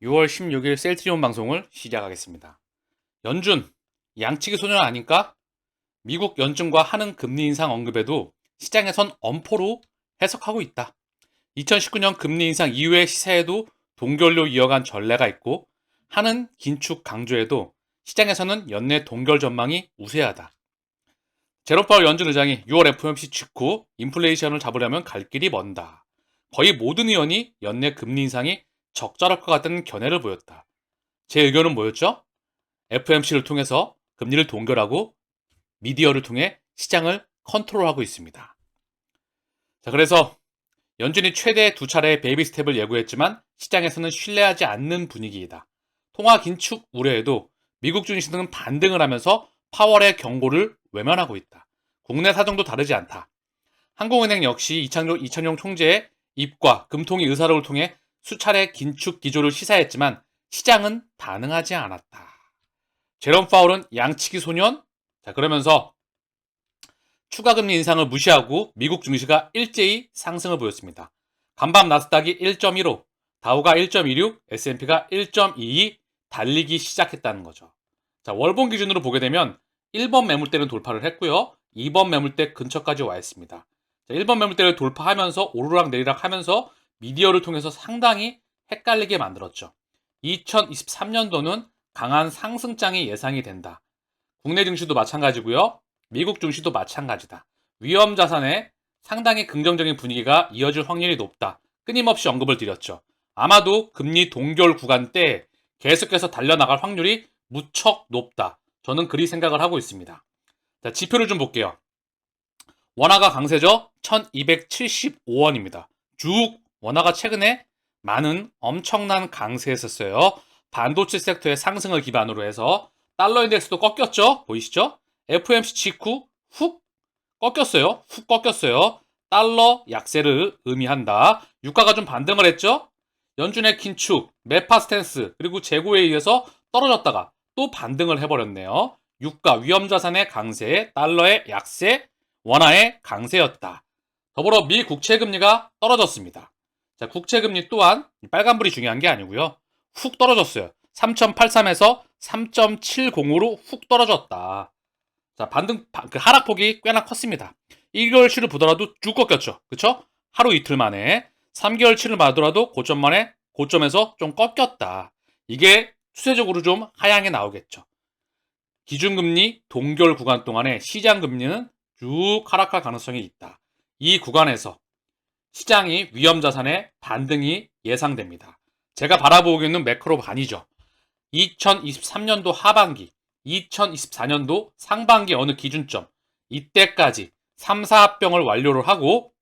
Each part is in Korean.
6월 16일 셀트리온 방송을 시작하겠습니다. 연준, 양치기 소년 아닌가? 미국 연준과 하는 금리 인상 언급에도 시장에선 엄포로 해석하고 있다. 2019년 금리 인상 이후의 시세에도 동결로 이어간 전례가 있고 하는 긴축 강조에도 시장에서는 연내 동결 전망이 우세하다. 제롬 파월 연준 의장이 6월 FOMC 직후 인플레이션을 잡으려면 갈 길이 먼다. 거의 모든 의원이 연내 금리 인상이 적절할 것 같다는 견해를 보였다. 제 의견은 뭐였죠? FOMC를 통해서 금리를 동결하고 미디어를 통해 시장을 컨트롤하고 있습니다. 자, 그래서 연준이 최대 두 차례의 베이비 스텝을 예고했지만 시장에서는 신뢰하지 않는 분위기이다. 통화 긴축 우려에도 미국 증시는 반등을 하면서 파월의 경고를 외면하고 있다. 국내 사정도 다르지 않다. 한국은행 역시 이창용 총재의 입과 금통위 의사록을 통해 수차례 긴축 기조를 시사했지만 시장은 반응하지 않았다. 제롬 파월은 양치기 소년? 자, 그러면서 추가 금리 인상을 무시하고 미국 증시가 일제히 상승을 보였습니다. 간밤 나스닥이 1.15, 다우가 1.26, S&P가 1.22 달리기 시작했다는 거죠. 자, 월봉 기준으로 보게 되면 1번 매물대는 돌파를 했고요. 2번 매물대 근처까지 와 있습니다. 자, 1번 매물대를 돌파하면서 오르락 내리락 하면서 미디어를 통해서 상당히 헷갈리게 만들었죠. 2023년도는 강한 상승장이 예상이 된다. 국내 증시도 마찬가지고요. 미국 증시도 마찬가지다. 위험 자산에 상당히 긍정적인 분위기가 이어질 확률이 높다. 끊임없이 언급을 드렸죠. 아마도 금리 동결 구간 때 계속해서 달려나갈 확률이 무척 높다. 저는 그리 생각을 하고 있습니다. 자, 지표를 좀 볼게요. 원화가 강세죠? 1275원입니다. 쭉 원화가 최근에 많은 엄청난 강세했었어요. 반도체 섹터의 상승을 기반으로 해서 달러 인덱스도 꺾였죠? 보이시죠? FOMC 직후 훅 꺾였어요. 훅 꺾였어요. 달러 약세를 의미한다. 유가가 좀 반등을 했죠? 연준의 긴축, 매파 스탠스, 그리고 재고에 의해서 떨어졌다가 또 반등을 해버렸네요. 유가, 위험자산의 강세, 달러의 약세, 원화의 강세였다. 더불어 미 국채금리가 떨어졌습니다. 자, 국채금리 또한 빨간불이 중요한 게 아니고요. 훅 떨어졌어요. 3.83에서 3.70으로 훅 떨어졌다. 자, 그 하락폭이 꽤나 컸습니다. 1개월치를 보더라도 쭉 꺾였죠. 그쵸? 하루 이틀 만에 3개월치를 봐더라도 고점에서 좀 꺾였다. 이게 추세적으로 좀 하향에 나오겠죠. 기준금리 동결 구간 동안에 시장금리는 쭉 하락할 가능성이 있다. 이 구간에서 시장이 위험자산의 반등이 예상됩니다. 제가 바라보고 있는 매크로 반이죠. 2023년도 하반기, 2024년도 상반기 어느 기준점, 이때까지 3, 4합병을 완료를 하고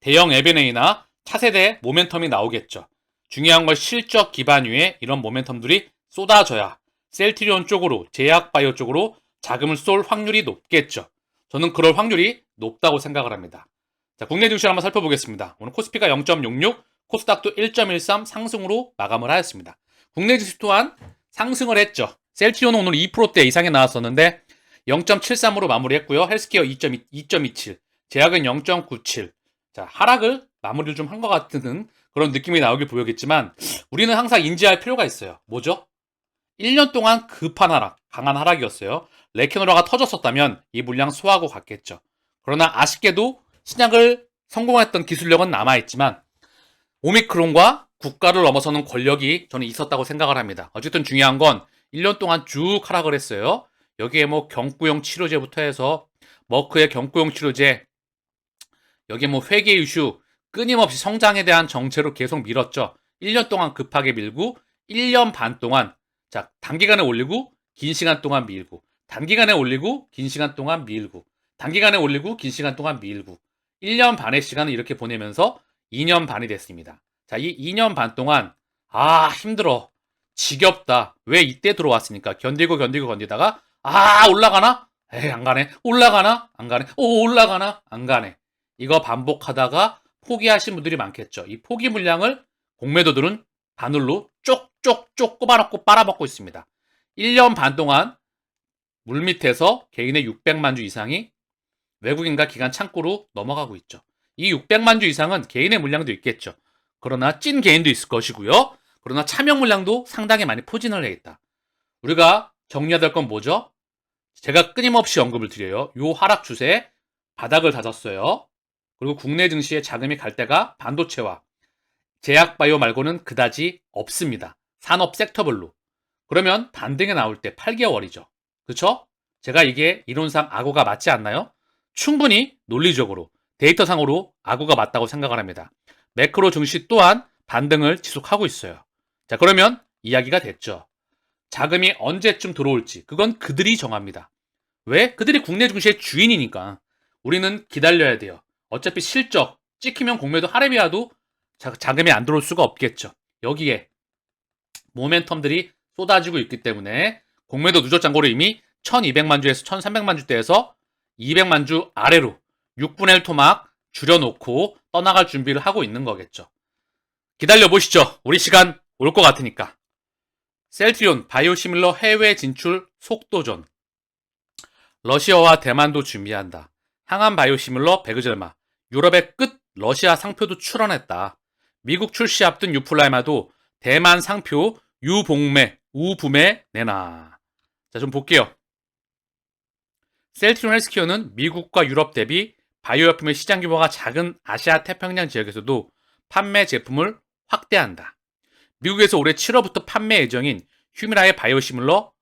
대형 M&A나 차세대 모멘텀이 나오겠죠. 중요한 건 실적 기반 위에 이런 모멘텀들이 쏟아져야 셀트리온 쪽으로, 제약바이오 쪽으로 자금을 쏠 확률이 높겠죠. 저는 그럴 확률이 높다고 생각을 합니다. 자, 국내 증시를 한번 살펴보겠습니다. 오늘 코스피가 0.66, 코스닥도 1.13 상승으로 마감을 하였습니다. 국내 증시 또한 상승을 했죠. 셀트리온은 오늘 2%대 이상에 나왔었는데 0.73으로 마무리했고요. 헬스케어 2.27, 제약은 0.97. 자, 하락을 마무리를 좀 한 것 같은 그런 느낌이 나오길 보였겠지만 우리는 항상 인지할 필요가 있어요. 뭐죠? 1년 동안 급한 하락, 강한 하락이었어요. 레캐노라가 터졌었다면 이 물량 소화하고 갔겠죠. 그러나 아쉽게도 신약을 성공했던 기술력은 남아있지만 오미크론과 국가를 넘어서는 권력이 저는 있었다고 생각을 합니다. 어쨌든 중요한 건 1년 동안 쭉 하락을 했어요. 여기에 뭐 경구용 치료제부터 해서 머크의 경구용 치료제, 여기에 뭐 회계 이슈, 끊임없이 성장에 대한 정체로 계속 밀었죠. 1년 동안 급하게 밀고 1년 반 동안 자, 단기간에 올리고 긴 시간 동안 밀고 단기간에 올리고 긴 시간 동안 밀고 단기간에 올리고 긴 시간 동안 밀고 1년 반의 시간을 이렇게 보내면서 2년 반이 됐습니다. 자, 이 2년 반 동안 힘들어. 지겹다. 왜 이때 들어왔으니까 견디다가 올라가나? 에이, 안 가네. 올라가나? 안 가네. 올라가나? 안 가네. 이거 반복하다가 포기하신 분들이 많겠죠. 이 포기 물량을 공매도들은 바늘로 쪽쪽쪽 꼽아놓고 빨아먹고 있습니다. 1년 반 동안 물밑에서 개인의 600만 주 이상이 외국인과 기관 창고로 넘어가고 있죠. 이 600만 주 이상은 개인의 물량도 있겠죠. 그러나 찐 개인도 있을 것이고요. 그러나 차명 물량도 상당히 많이 포진을 해 있다. 우리가 정리해야 될 건 뭐죠? 제가 끊임없이 언급을 드려요. 요 하락 추세 바닥을 다졌어요. 그리고 국내 증시에 자금이 갈 데가 반도체와 제약바이오 말고는 그다지 없습니다. 산업 섹터별로. 그러면 반등에 나올 때 8개월이죠. 그쵸? 제가 이게 이론상 악어가 맞지 않나요? 충분히 논리적으로, 데이터상으로 악어가 맞다고 생각을 합니다. 매크로 증시 또한 반등을 지속하고 있어요. 자, 그러면 이야기가 됐죠. 자금이 언제쯤 들어올지 그건 그들이 정합니다. 왜? 그들이 국내 증시의 주인이니까. 우리는 기다려야 돼요. 어차피 실적 찍히면 공매도 하랩이라도 자금이 안 들어올 수가 없겠죠. 여기에 모멘텀들이 쏟아지고 있기 때문에 공매도 누적 잔고를 이미 1200만 주에서 1300만 주대에서 200만 주 아래로 6분의 1 토막 줄여놓고 떠나갈 준비를 하고 있는 거겠죠. 기다려보시죠. 우리 시간 올 것 같으니까. 셀트리온 바이오시밀러 해외 진출 속도전. 러시아와 대만도 준비한다. 항암 바이오시밀러 베그젤마. 유럽의 끝 러시아 상표도 출원했다. 미국 출시 앞둔 유플라이마도 대만 상표 유봉매 우붐에 내놔. 자, 좀 볼게요. 셀트리온 헬스케어는 미국과 유럽 대비 바이오약품의 시장 규모가 작은 아시아 태평양 지역에서도 판매 제품을 확대한다. 미국에서 올해 7월부터 판매 예정인 휴미라의 바이오시밀러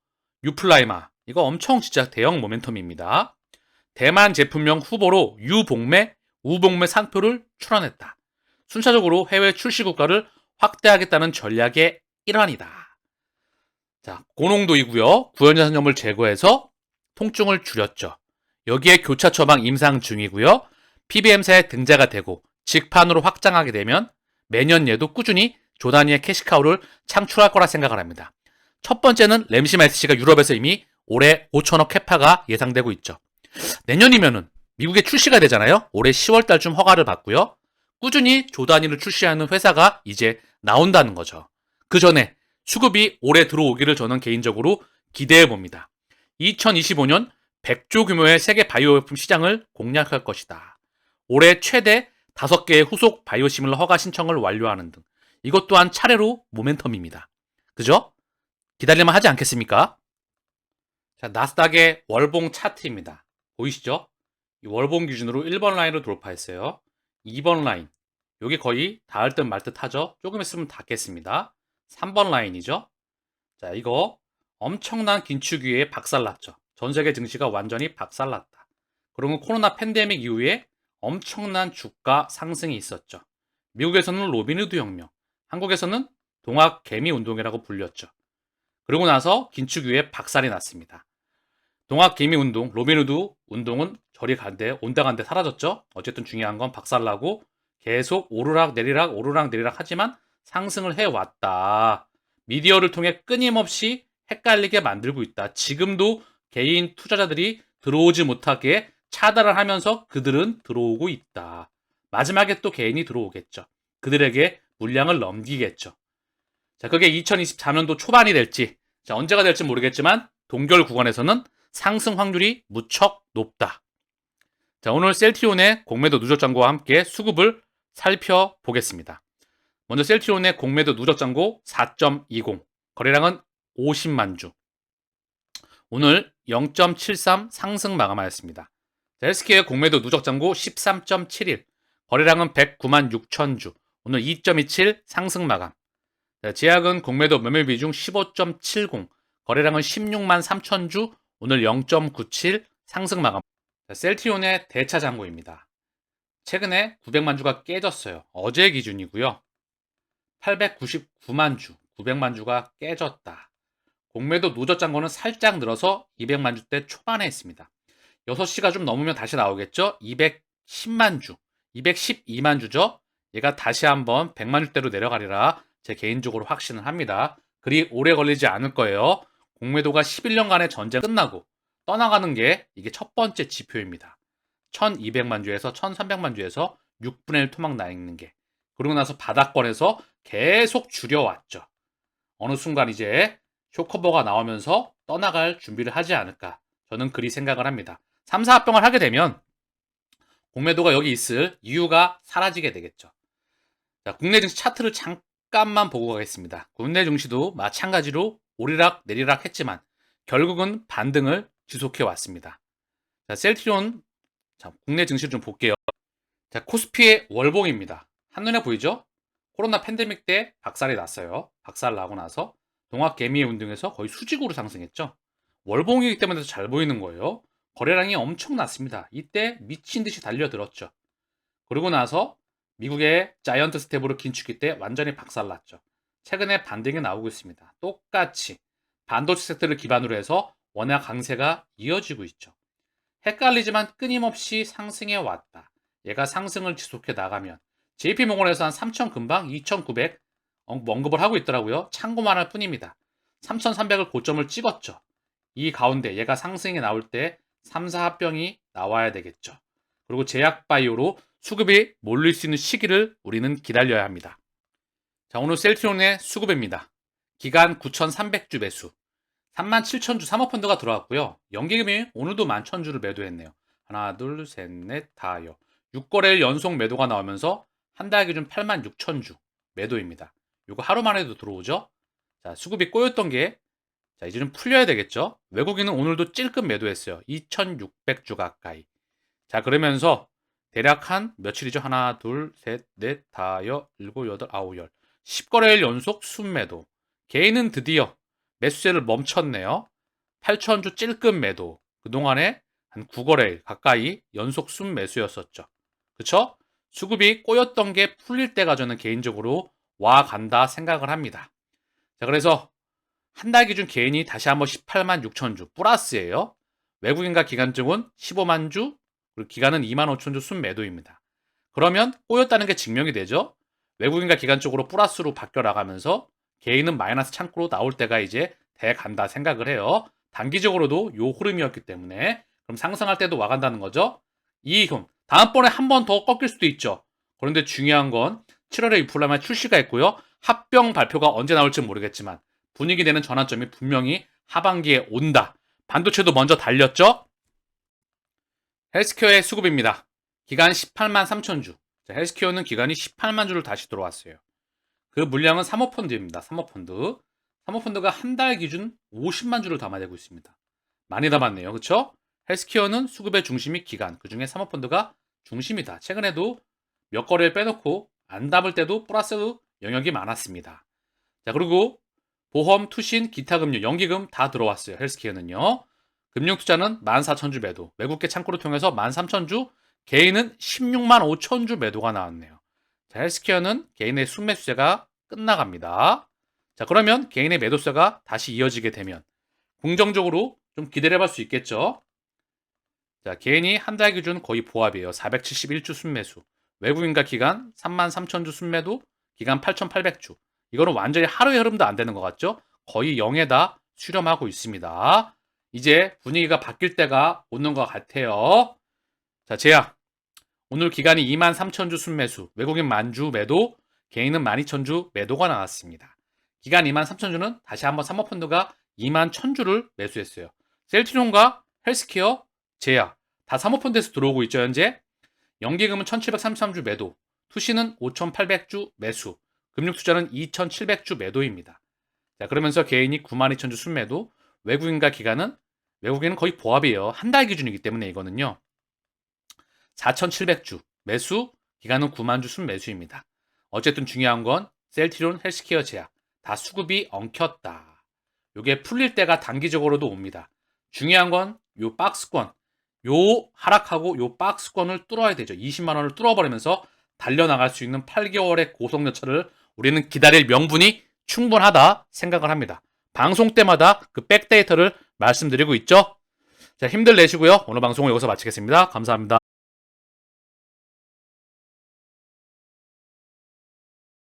유플라이마, 이거 엄청 진짜 대형 모멘텀입니다. 대만 제품명 후보로 유봉매, 우봉매 상표를 출원했다. 순차적으로 해외 출시 국가를 확대하겠다는 전략의 일환이다. 자, 고농도이고요. 구연산염을 제거해서 통증을 줄였죠. 여기에 교차 처방 임상 중이고요. PBM사에 등재가 되고 직판으로 확장하게 되면 매년 얘도 꾸준히 조 단위의 캐시카우를 창출할 거라 생각을 합니다. 첫 번째는 램시마이스가 유럽에서 이미 올해 5천억 캐파가 예상되고 있죠. 내년이면은 미국에 출시가 되잖아요. 올해 10월 달쯤 허가를 받고요. 꾸준히 조 단위를 출시하는 회사가 이제 나온다는 거죠. 그 전에 수급이 올해 들어오기를 저는 개인적으로 기대해 봅니다. 2025년 100조 규모의 세계 바이오약품 시장을 공략할 것이다. 올해 최대 5개의 후속 바이오시밀러 허가 신청을 완료하는 등 이것 또한 차례로 모멘텀입니다. 그죠? 기다릴만 하지 않겠습니까? 자, 나스닥의 월봉 차트입니다. 보이시죠? 이 월봉 기준으로 1번 라인으로 돌파했어요. 2번 라인. 여기 거의 닿을 듯 말 듯 하죠? 조금 있으면 닿겠습니다. 3번 라인이죠? 자, 이거 엄청난 긴축위에 박살났죠. 전 세계 증시가 완전히 박살났다. 그리고 코로나 팬데믹 이후에 엄청난 주가 상승이 있었죠. 미국에서는 로빈후드 혁명, 한국에서는 동학 개미 운동이라고 불렸죠. 그러고 나서 긴축위에 박살이 났습니다. 동학 개미 운동, 로빈후드 운동은 저리 간데 온다 간데 사라졌죠. 어쨌든 중요한 건 박살나고 계속 오르락 내리락 하지만 상승을 해왔다. 미디어를 통해 끊임없이 헷갈리게 만들고 있다. 지금도 개인 투자자들이 들어오지 못하게 차단을 하면서 그들은 들어오고 있다. 마지막에 또 개인이 들어오겠죠. 그들에게 물량을 넘기겠죠. 자, 그게 2024년도 초반이 될지, 자, 언제가 될지 모르겠지만 동결 구간에서는 상승 확률이 무척 높다. 자, 오늘 셀트리온의 공매도 누적 잔고와 함께 수급을 살펴보겠습니다. 먼저 셀트리온의 공매도 누적 잔고 4.20, 거래량은 50만 주. 오늘 0.73 상승 마감하였습니다. 헬스케어의 공매도 누적 잔고 13.71, 거래량은 109만 6천 주. 오늘 2.27 상승 마감. 제약은 공매도 매매 비중 15.70, 거래량은 16만 3천 주. 오늘 0.97 상승 마감. 셀트리온의 대차 잔고입니다. 최근에 900만 주가 깨졌어요. 어제 기준이고요. 899만 주, 900만 주가 깨졌다. 공매도 누적 잔고는 살짝 늘어서 200만 주대 초반에 있습니다. 6시가 좀 넘으면 다시 나오겠죠? 210만 주, 212만 주죠? 얘가 다시 한번 100만 주대로 내려가리라 제 개인적으로 확신을 합니다. 그리 오래 걸리지 않을 거예요. 공매도가 11년간의 전쟁 끝나고 떠나가는 게 이게 첫 번째 지표입니다. 1200만 주에서 1300만 주에서 6분의 1 토막 나 있는 게. 그러고 나서 바닥권에서 계속 줄여왔죠. 어느 순간 이제 쇼커버가 나오면서 떠나갈 준비를 하지 않을까. 저는 그리 생각을 합니다. 3, 4합병을 하게 되면 공매도가 여기 있을 이유가 사라지게 되겠죠. 자, 국내 증시 차트를 값만 보고 가겠습니다. 국내 증시도 마찬가지로 오리락 내리락 했지만 결국은 반등을 지속해 왔습니다. 자, 셀트리온, 자, 국내 증시를 좀 볼게요. 자, 코스피의 월봉입니다. 한눈에 보이죠? 코로나 팬데믹 때 박살이 났어요. 박살 나고 나서 동학개미의 운동에서 거의 수직으로 상승했죠. 월봉이기 때문에 더 잘 보이는 거예요. 거래량이 엄청 났습니다. 이때 미친 듯이 달려들었죠. 그러고 나서 미국의 자이언트 스텝으로 긴축기 때 완전히 박살났죠. 최근에 반등이 나오고 있습니다. 똑같이 반도체 섹터를 기반으로 해서 원화 강세가 이어지고 있죠. 헷갈리지만 끊임없이 상승해 왔다. 얘가 상승을 지속해 나가면 JP모건에서 한 3,000 금방 2,900 언급을 하고 있더라고요. 참고만 할 뿐입니다. 3,300을 고점을 찍었죠. 이 가운데 얘가 상승이 나올 때 3, 4합병이 나와야 되겠죠. 그리고 제약바이오로 수급이 몰릴 수 있는 시기를 우리는 기다려야 합니다. 자, 오늘 셀트리온의 수급입니다. 기간 9,300주 매수, 37,000주 사모펀드가 들어왔고요. 연기금이 오늘도 11,000주를 매도했네요. 하나, 둘, 셋, 넷, 다요. 6거래일 연속 매도가 나오면서 한 달 기준 86,000주 매도입니다. 이거 하루 만에도 들어오죠. 자, 수급이 꼬였던 게 자, 이제 좀 풀려야 되겠죠. 외국인은 오늘도 찔끔 매도했어요. 2,600주 가까이. 자, 그러면서 대략 한 며칠이죠? 하나, 둘, 셋, 넷, 다여, 일곱, 여덟, 아홉, 열. 10거래일 연속 순매도. 개인은 드디어 매수세를 멈췄네요. 8,000주 찔끔 매도. 그동안에 한 9거래일 가까이 연속 순매수였었죠. 그쵸? 수급이 꼬였던 게 풀릴 때가 저는 개인적으로 와 간다 생각을 합니다. 자, 그래서 한 달 기준 개인이 다시 한번 18만 6천 주 플러스예요. 외국인과 기관증은 15만 주, 그리고 기관은 2만 5천 주 순매도입니다. 그러면 꼬였다는 게 증명이 되죠. 외국인과 기관 쪽으로 플러스로 바뀌어 나가면서 개인은 마이너스 창고로 나올 때가 이제 돼 간다 생각을 해요. 단기적으로도 요 흐름이었기 때문에 그럼 상승할 때도 와 간다는 거죠. 이 흐름 다음번에 한 번 더 꺾일 수도 있죠. 그런데 중요한 건 7월에 유플라마 출시가 있고요. 합병 발표가 언제 나올지 모르겠지만 분위기 되는 전환점이 분명히 하반기에 온다. 반도체도 먼저 달렸죠. 헬스케어의 수급입니다. 기간 18만 3천 주. 자, 헬스케어는 기간이 18만 주를 다시 들어왔어요. 그 물량은 사모펀드입니다. 사모펀드. 사모펀드가 한 달 기준 50만 주를 담아내고 있습니다. 많이 담았네요. 그렇죠? 헬스케어는 수급의 중심이 기간. 그중에 사모펀드가 중심이다. 최근에도 몇 거래를 빼놓고 안 담을 때도 플러스 영역이 많았습니다. 자, 그리고 보험, 투신, 기타 금융, 연기금 다 들어왔어요. 헬스케어는요. 금융투자는 14,000주 매도, 외국계 창구를 통해서 13,000주, 개인은 16만 5천주 매도가 나왔네요. 자, 헬스케어는 개인의 순매수세가 끝나갑니다. 자, 그러면 개인의 매도세가 다시 이어지게 되면 긍정적으로 좀 기대해볼 수 있겠죠. 자, 개인이 한 달 기준 거의 보합이에요. 471주 순매수, 외국인과 기간 33,000주 순매도, 기간 8,800주. 이거는 완전히 하루의 흐름도 안 되는 것 같죠? 거의 0에다 수렴하고 있습니다. 이제 분위기가 바뀔 때가 오는 것 같아요. 자, 제약. 오늘 기간이 23,000주 순매수, 외국인 만주 매도, 개인은 12,000주 매도가 나왔습니다. 기간 23,000주는 다시 한번 사모펀드가 21,000주를 매수했어요. 셀트리온과 헬스케어, 제약 다 사모펀드에서 들어오고 있죠, 현재. 연기금은 1,733주 매도, 투신은 5,800주 매수, 금융투자는 2,700주 매도입니다. 자, 그러면서 개인이 92,000주 순매도, 외국인과 기관은 외국인은 거의 보합이에요. 한 달 기준이기 때문에 이거는요. 4,700주 매수, 기간은 9만주 순매수입니다. 어쨌든 중요한 건 셀트리온, 헬스케어, 제약 다 수급이 엉켰다. 이게 풀릴 때가 단기적으로도 옵니다. 중요한 건 요 박스권, 요 하락하고 요 박스권을 뚫어야 되죠. 20만 원을 뚫어버리면서 달려나갈 수 있는 8개월의 고속열차를 우리는 기다릴 명분이 충분하다 생각을 합니다. 방송 때마다 그 백데이터를 말씀드리고 있죠. 자, 힘들 내시고요. 오늘 방송은 여기서 마치겠습니다. 감사합니다.